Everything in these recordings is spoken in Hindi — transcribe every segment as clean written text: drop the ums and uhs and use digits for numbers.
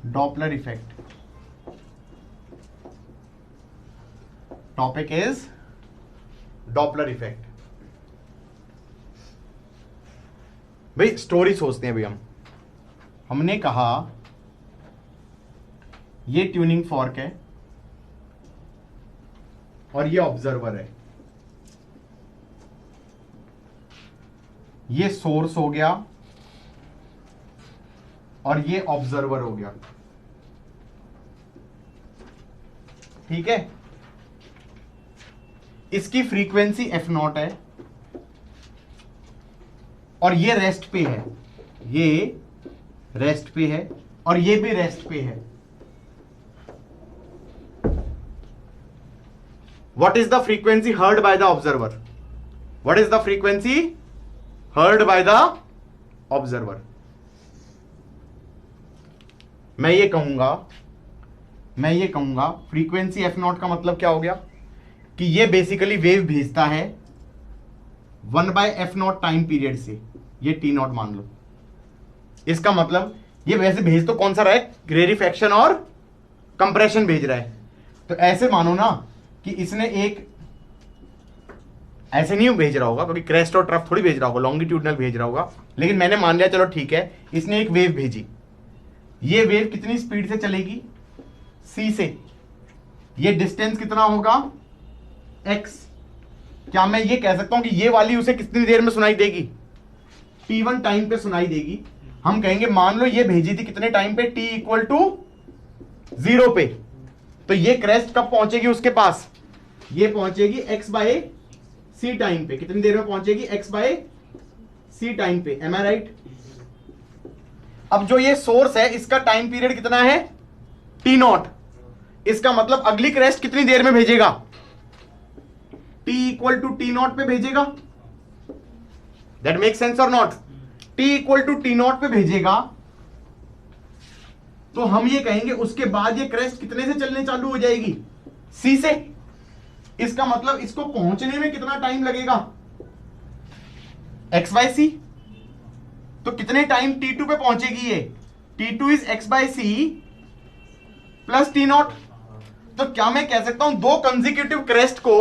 Doppler effect. Topic is Doppler effect. भाई स्टोरी सोचते हैं अभी हमने कहा ये ट्यूनिंग फॉर्क है और ये ऑब्जर्वर है, ये सोर्स हो गया और ये ऑब्जर्वर हो गया, ठीक है। इसकी फ्रीक्वेंसी f0 है और ये रेस्ट पे है, ये रेस्ट पे है और ये भी रेस्ट पे है। What is the frequency heard by the observer? What is the frequency heard by the observer? मैं ये कहूंगा फ्रीक्वेंसी f0 का मतलब क्या हो गया कि ये बेसिकली वेव भेजता है 1/f0 टाइम पीरियड से, ये t0 मान लो। इसका मतलब ये वैसे भेज तो कौन सा रहा है, रेरिफैक्शन और कंप्रेशन भेज रहा है। तो ऐसे मानो ना कि इसने एक, ऐसे नहीं भेज रहा होगा क्योंकि क्रेस्ट और ट्रफ थोड़ी भेज रहा होगा, लॉन्गिट्यूडनल भेज रहा होगा, लेकिन मैंने मान लिया चलो ठीक है, इसने एक वेव भेजी। ये वेव कितनी स्पीड से चलेगी, c से। ये डिस्टेंस कितना होगा, x। क्या मैं ये कह सकता हूं कि ये वाली उसे कितनी देर में सुनाई देगी, t1 टाइम पे सुनाई देगी। हम कहेंगे मान लो ये भेजी थी कितने टाइम पे, t = 0 पे। तो ये क्रेस्ट कब पहुंचेगी उसके पास, ये पहुंचेगी x/c टाइम पे। कितनी देर में पहुंचेगी, x/c टाइम पे। एम आई राइट? अब जो ये सोर्स है इसका टाइम पीरियड कितना है, t0। इसका मतलब अगली क्रेस्ट कितनी देर में भेजेगा, t = t0 पे भेजेगा। दैट मेक सेंस और नॉट? t = t0 पे भेजेगा तो हम ये कहेंगे उसके बाद ये क्रेस्ट कितने से चलने चालू हो जाएगी, c से। इसका मतलब इसको पहुंचने में कितना टाइम लगेगा, x/c। तो कितने टाइम t2 पे पहुंचेगी ये, t2 = x/c + t0। तो क्या मैं कह सकता हूं दो कंसेक्यूटिव क्रेस्ट को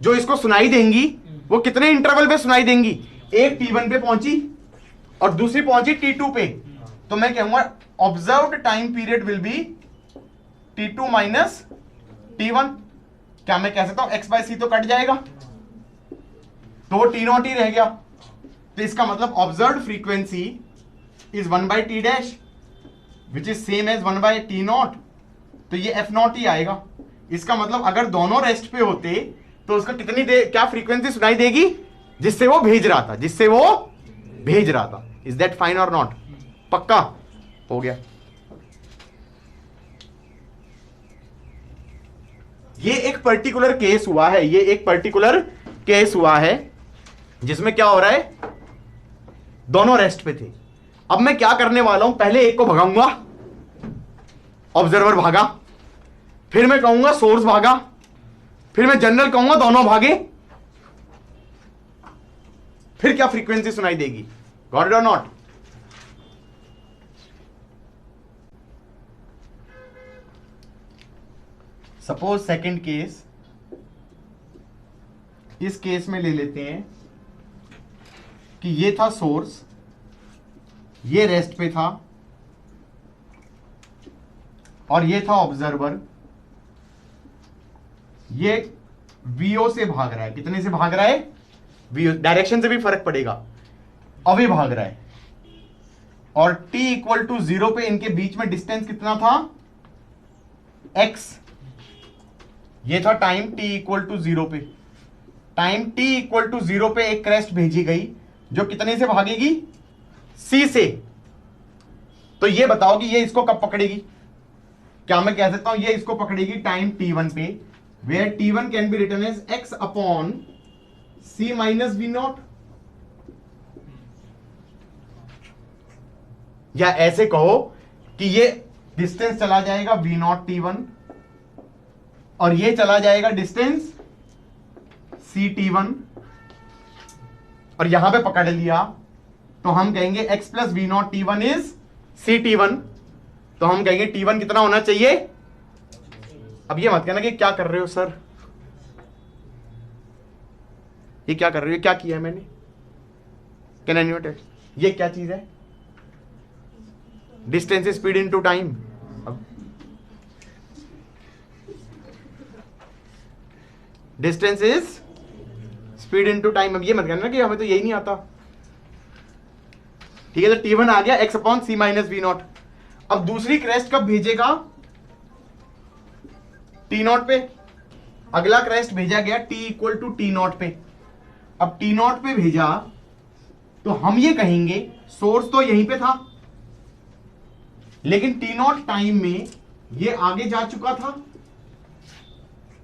जो इसको सुनाई देंगी वो कितने इंटरवल पे सुनाई देंगी, एक t1 पे पहुंची और दूसरी पहुंची t2 पे। तो मैं कहूंगा observed time period will be t2 - t1। क्या मैं कह सकता हूं x/c तो कट जाएगा तो t0 ही रह गया। तो इसका मतलब observed frequency is 1/t' which is same as 1/t0। तो ये f0 ही आएगा। इसका मतलब अगर दोनों रेस्ट पे होते तो उसका कितनी देर क्या फ्रीक्वेंसी सुनाई देगी, जिससे वो भेज रहा था। इज दैट फाइन और नॉट? पक्का हो गया। ये एक पर्टिकुलर केस हुआ है, जिसमें क्या हो रहा है, दोनों रेस्ट पे थे। अब मैं क्या करने वाला हूं, पहले एक को भगाऊंगा, ऑब्जर्वर भागा, फिर मैं कहूंगा सोर्स भागा, फिर मैं जनरल कहूंगा दोनों भागे, फिर क्या फ्रीक्वेंसी सुनाई देगी। Got it or not? Suppose second case, इस केस में ले लेते हैं कि ये था सोर्स, ये रेस्ट पे था और ये था ऑब्जर्वर। ये वीओ से भाग रहा है। कितने से भाग रहा है, वीओ। डायरेक्शन से भी फर्क पड़ेगा, अवे भाग रहा है। और t = 0 पे इनके बीच में डिस्टेंस कितना था, x। ये था टाइम t = 0 पे। टाइम t = 0 पे एक क्रेस्ट भेजी गई जो कितने से भागेगी, c से। तो ये बताओ कि ये इसको कब पकड़ेगी। क्या मैं कह सकता हूं ये इसको पकड़ेगी टाइम t1 पे, where t1 can be written as x/c - v0। या ऐसे कहो कि ये डिस्टेंस चला जाएगा v0 t1 और ये चला जाएगा डिस्टेंस c t1 और यहां पे पकड़ लिया तो हम कहेंगे x plus we not t one is c t one. तो हम कहेंगे T1 कितना होना चाहिए। अब ये मत कहना कि क्या कर रहे हो सर, ये क्या कर रहे हो, क्या किया है मैंने, कैन एनीवन टेल ये क्या चीज है। Distance speed into time. Distance is speed into time. अब ये मत कहना कि हमें तो यही नहीं आता। ठीक है, तो T1 आ गया x upon C minus we naught. अब दूसरी क्रेस्ट कब भेजेगा, T0 पे। अगला क्रेस्ट भेजा गया T इक्वल टू T0 पे। अब T0 पे भेजा तो हम ये कहेंगे सोर्स तो यहीं पे था, लेकिन T0 टाइम में ये आगे जा चुका था।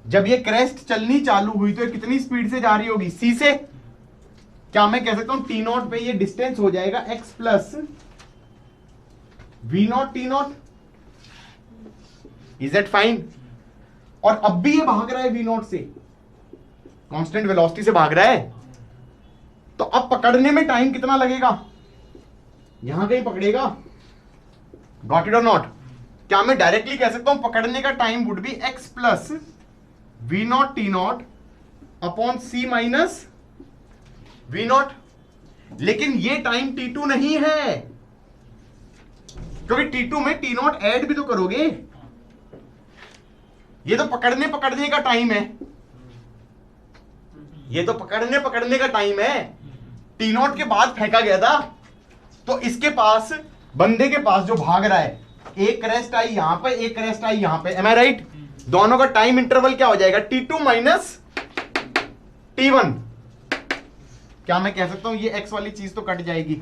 जब ये क्रेस्ट चलनी चालू हुई तो ये कितनी स्पीड से जा रही होगी, c से। क्या मैं कह सकता हूं T0 पे ये डिस्टेंस हो जाएगा x plus we naught T0। Is that fine. और अब भी ये भाग रहा है V0 से, कांस्टेंट वेलोसिटी से भाग रहा है। तो अब पकड़ने में टाइम कितना लगेगा, यहां कहीं पकड़ेगा। Got it or not. क्या मैं डायरेक्टली कह सकता हूं पकड़ने का time would be x plus we naught T0 upon C minus we naught. लेकिन ये टाइम T2 नहीं है, क्योंकि T2 में T0 ऐड भी तो करोगे। ये तो पकड़ने का टाइम है, ये तो पकड़ने का टाइम है। T0 के बाद फेंका गया था, तो इसके पास, बंदे के पास जो भाग रहा है, एक क्रेस्ट आई यहां पे, एक क्रेस्ट आई यहां पे। एम आई राइट। दोनों का टाइम इंटरवल क्या हो जाएगा, T2 माइनस T1। क्या मैं कह सकता हूं ये x वाली चीज तो कट जाएगी,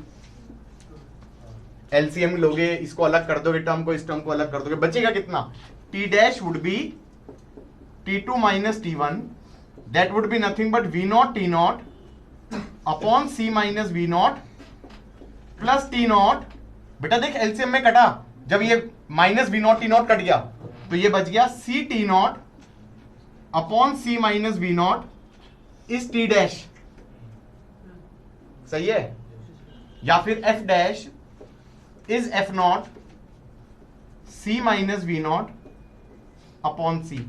एलसीएम लोगे, इसको अलग कर दोगे, टर्म को इस टर्म को अलग कर दोगे, बचेगा कितना, t dash would be T2 minus T1, that would be nothing but V not T0 upon C minus V not plus T0। बेटा देख एलसीएम में कटा, जब ये minus V not T0 cut गया तो ये बच गया C T0 upon C minus V not इस T डैश। सही है। या फिर F dash is F not C minus V not upon C।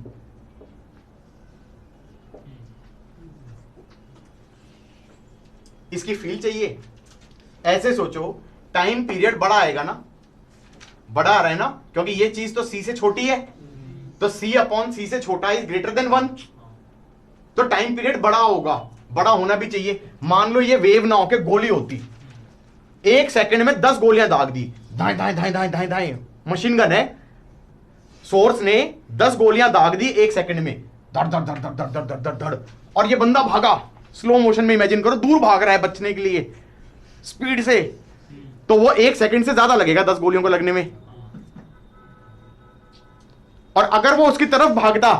इसकी फील चाहिए। ऐसे सोचो, टाइम पीरियड बड़ा आएगा ना, बड़ा आ रहा है ना, क्योंकि ये चीज तो C से छोटी है, तो C अपॉन C से छोटा इज ग्रेटर देन 1, तो टाइम पीरियड बड़ा होगा, बड़ा होना भी चाहिए। मान लो ये वेव ना होके गोली होती, 1 सेकंड में 10 गोलियां दाग दी, दाएं दाएं दाएं दाएं दाएं दाएं, मशीन गन है, सोर्स ने 10 गोलियां दाग दी 1 सेकंड में, धड़ धड़ धड़ धड़ धड़ धड़ धड़ धड़, और ये बंदा भागा स्लो मोशन में, इमेजिन करो दूर भाग रहा है बचने के लिए स्पीड से, तो वो 1 सेकंड से ज्यादा लगेगा 10 गोलियों को लगने में। और अगर वो उसकी तरफ भागता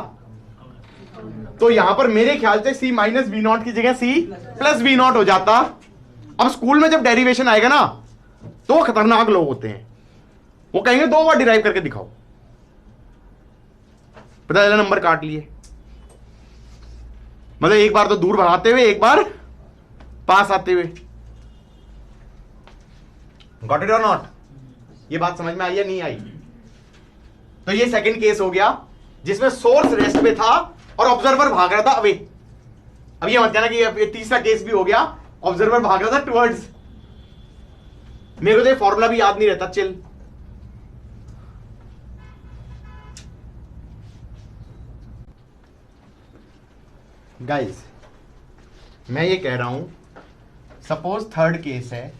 तो यहां पर मेरे ख्याल से C माइनस वी नॉट की जगह C प्लस वी नॉट हो जाता। अब स्कूल में जब डेरिवेशन आएगा ना तो वो खतरनाक लोग होते हैं, वो कहेंगे 2 बार डिराइव करके दिखाओ, पता चला नंबर काट लिए। मतलब एक बार तो दूर भागते हुए, एक बार पास आते हुए। Got it or not. ये बात समझ में आई या नहीं आई। तो ये सेकंड केस हो गया जिसमें सोर्स रेस्ट में था और ऑब्जर्वर भाग रहा था अवे। अब ये मत कहना कि ये तीसरा केस भी हो गया, ऑब्जर्वर भाग रहा था टुवर्ड्स। मेरे को तो ये फॉर्मूला भी याद नहीं रहता, चिल। गाइस मैं ये कह रहा हूं, सपोज थर्ड केस है,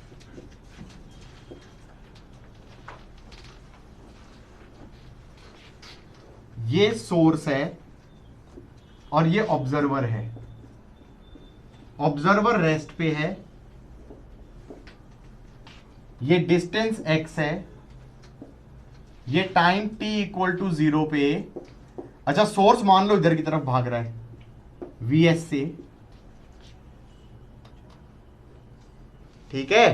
ये सोर्स है और ये ऑब्जर्वर है, ऑब्जर्वर रेस्ट पे है, ये डिस्टेंस x है, ये टाइम t इक्वल टू 0 पे। अच्छा सोर्स मान लो इधर की तरफ भाग रहा है Vs से, ठीक है,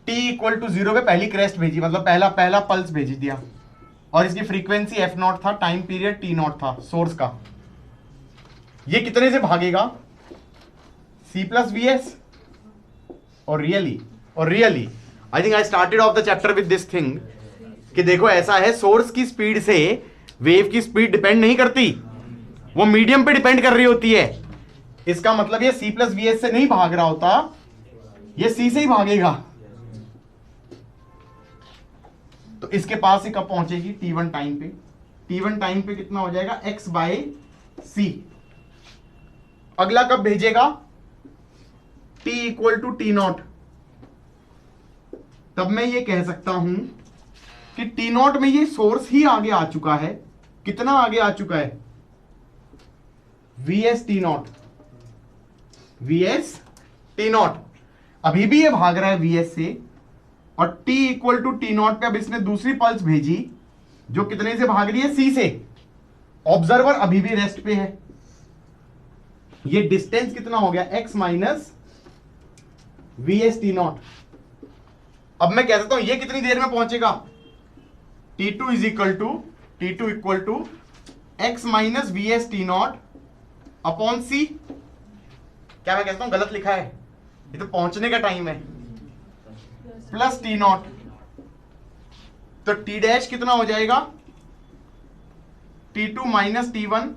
t इक्वल टू 0 पे पहली क्रेस्ट भेजी, मतलब पहला पल्स भेज दिया, और इसकी फ्रीक्वेंसी f नॉट था, टाइम पीरियड t नॉट था सोर्स का। ये कितने से भागेगा, c प्लस वी एस, और really I think I started off the chapter with this thing कि देखो ऐसा है, सोर्स की स्पीड से वेव की स्पीड डिपेंड नहीं करती, वो मीडियम पे डिपेंड कर रही होती है। इसका मतलब ये c प्लस वी एस से नहीं भाग रहा होता, ये c से ही भागेगा। तो इसके पास ही कब पहुंचेगी? t1 टाइम पे। t1 टाइम पे कितना हो जाएगा? x by c. अगला कब भेजेगा? t equal to t naught. तब मैं ये कह सकता हूं कि टी नॉट में ये सोर्स ही आगे आ चुका है। कितना आगे आ चुका है? V S T not, V S T not. अभी भी ये भाग रहा है वी एस से, और t equal to t naught पे अब इसने दूसरी पल्स भेजी जो कितने से भाग रही है? c से। ऑब्जर्वर अभी भी रेस्ट पे है। ये डिस्टेंस कितना हो गया? x minus V S T not. अब मैं कह सकता हूं ये कितनी देर में पहुंचेगा? t2 is equal to x minus V S T not upon C. क्या मैं कहता हूं गलत लिखा है? ये तो पहुंचने का टाइम है, प्लस टी नॉट। तो टी डैश कितना हो जाएगा? t2 माइनस t1,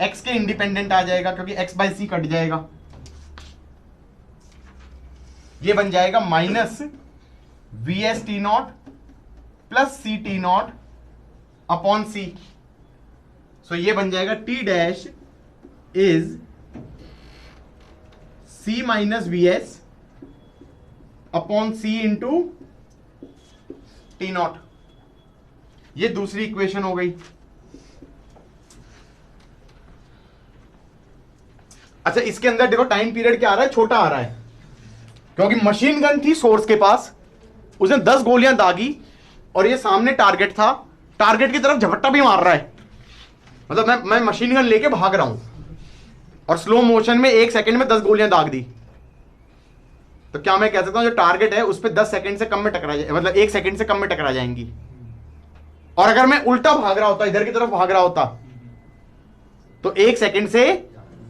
x के इंडिपेंडेंट आ जाएगा क्योंकि x बाय सी कट जाएगा। ये बन जाएगा minus V S T not plus C T not upon C. So ये बन जाएगा T dash is C minus we S upon C into T nought. ये दूसरी इक्वेशन हो गई। अच्छा, इसके अंदर देखो टाइम पीरियड क्या आ रहा है? छोटा आ रहा है, क्योंकि मशीन गन थी सोर्स के पास, उसने 10 गोलियां दागी और ये सामने टारगेट था, टारगेट की तरफ झपट्टा भी मार रहा है। मतलब मैं मशीन गन लेके भाग रहा हूं और स्लो मोशन में 1 सेकंड में 10 गोलियां दाग दी। तो क्या मैं कह सकता हूं जो टारगेट है उस पर 10 सेकंड से कम में टकरा जाए, मतलब 1 सेकंड से कम में टकरा जाएंगी। और अगर मैं उल्टा भाग रहा होता, इधर की तरफ भाग रहा होता, तो 1 सेकंड से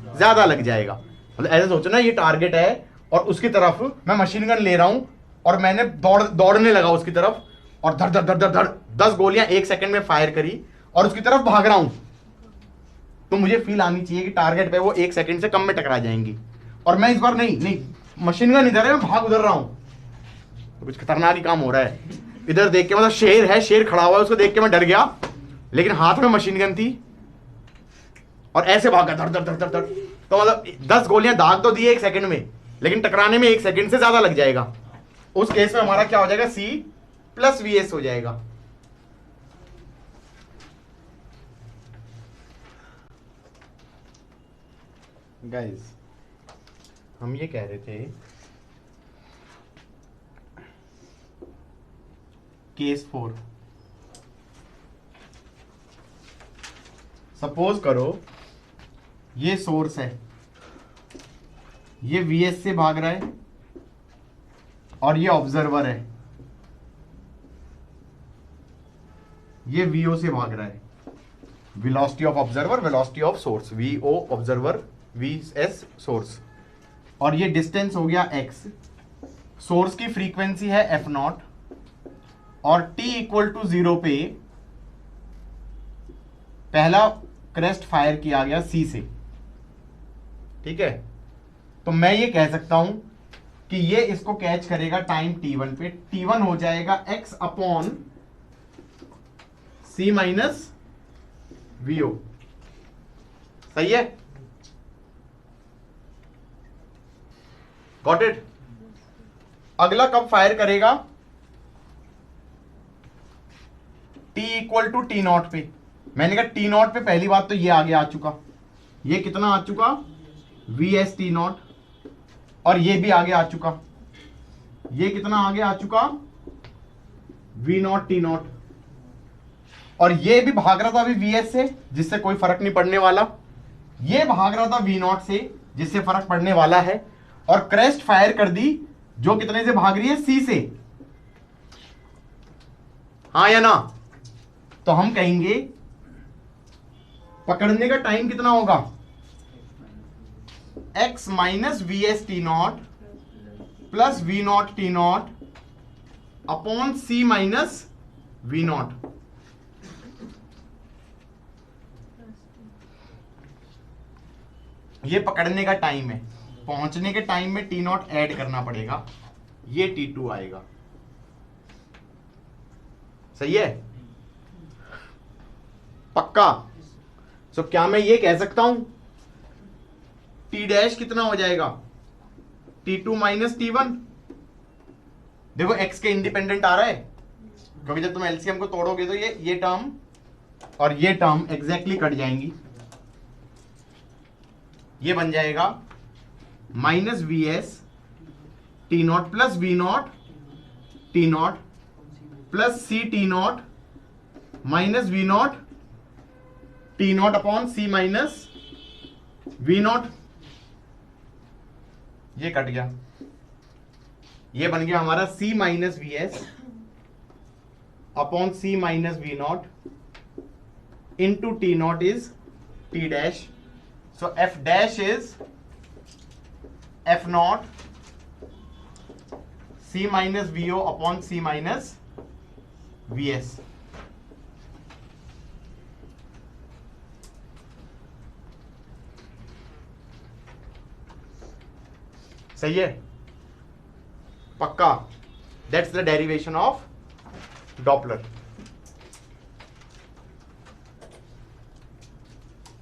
ज्यादा लग जाएगा। मतलब ऐसे सोचो ना, ये टारगेट है और उसकी तरफ मैं मशीन गन ले रहा हूं और मैंने दौड़ने लगा उसकी तरफ और धड़ धड़ धड़ धड़ धड़ 10 गोलियां 1 सेकंड में फायर करी और उसकी तरफ भाग रहा हूं, तो मुझे फील आनी चाहिए कि टारगेट पे वो 1 सेकंड से कम में टकरा जाएंगी। और मैं इस बार नहीं मशीन गन इधर है, मैं भाग उधर रहा हूं, तो कुछ खतरनाक ही काम हो रहा है। इधर देख के, मतलब शेर है, शेर खड़ा हुआ है, उसको देख के मैं डर गया, लेकिन हाथ में मशीन गन थी और ऐसे भागा धड़ धड़ धड़ धड़ धड़। तो मतलब 10 गोलियां दाग तो दी 1 सेकंड में, लेकिन टकराने में 1 सेकंड से ज्यादा लग जाएगा। उस केस में हमारा क्या हो जाएगा? C प्लस वी एस हो जाएगा। गाइस, हम ये कह रहे थे केस 4, सपोज करो ये सोर्स है, ये वीएस से भाग रहा है और ये ऑब्जर्वर है, ये वीओ से भाग रहा है। Velocity of observer, velocity of source, v o observer, v s source. और ये डिस्टेंस हो गया x, सोर्स की फ्रीक्वेंसी है एफ नॉट, और t इक्वल टू 0 पे पहला क्रेस्ट फायर किया गया c से। ठीक है, तो मैं ये कह सकता हूं कि ये इसको कैच करेगा टाइम t1 पे। t1 हो जाएगा x अपॉन c माइनस vo। सही है? Got it? अगला कब फायर करेगा? t equal to t naught पे। मैंने कहा टी नॉट पे पहली बात तो ये आगे आ चुका, ये कितना आ चुका? V S T naught. और ये भी आगे आ चुका, ये कितना आगे आ चुका? V not T naught. और ये भी भाग रहा था अभी वी एस से, जिससे कोई फर्क नहीं पड़ने वाला। ये भाग रहा था वी नॉट से, जिससे फर्क पड़ने वाला है। और क्रेस्ट फायर कर दी जो कितने से भाग रही है? सी से। हाँ या ना? तो हम कहेंगे पकड़ने का टाइम कितना होगा? x minus V S T not plus we not T not upon C minus we not. ये पकड़ने का टाइम है, पहुंचने के टाइम में टी नॉट ऐड करना पड़ेगा, ये T2 आएगा। सही है, पक्का। सो क्या मैं ये कह सकता हूं टी डैश कितना हो जाएगा, T2 माइनस T1। देखो x के इंडिपेंडेंट आ रहा है, क्योंकि जब तुम एलसीएम को तोड़ोगे तो ये टर्म और ये टर्म एग्जैक्टली कट जाएंगी। ये बन जाएगा minus V S T not plus we not T not plus C T nought minus we not T not upon C minus we not. ये कट गया, ये बन गया हमारा C minus we S upon C minus we nought into T nought is T dash. So F dash is F nought C minus V O upon C minus we S. सही है, पक्का। That's the derivation of Doppler.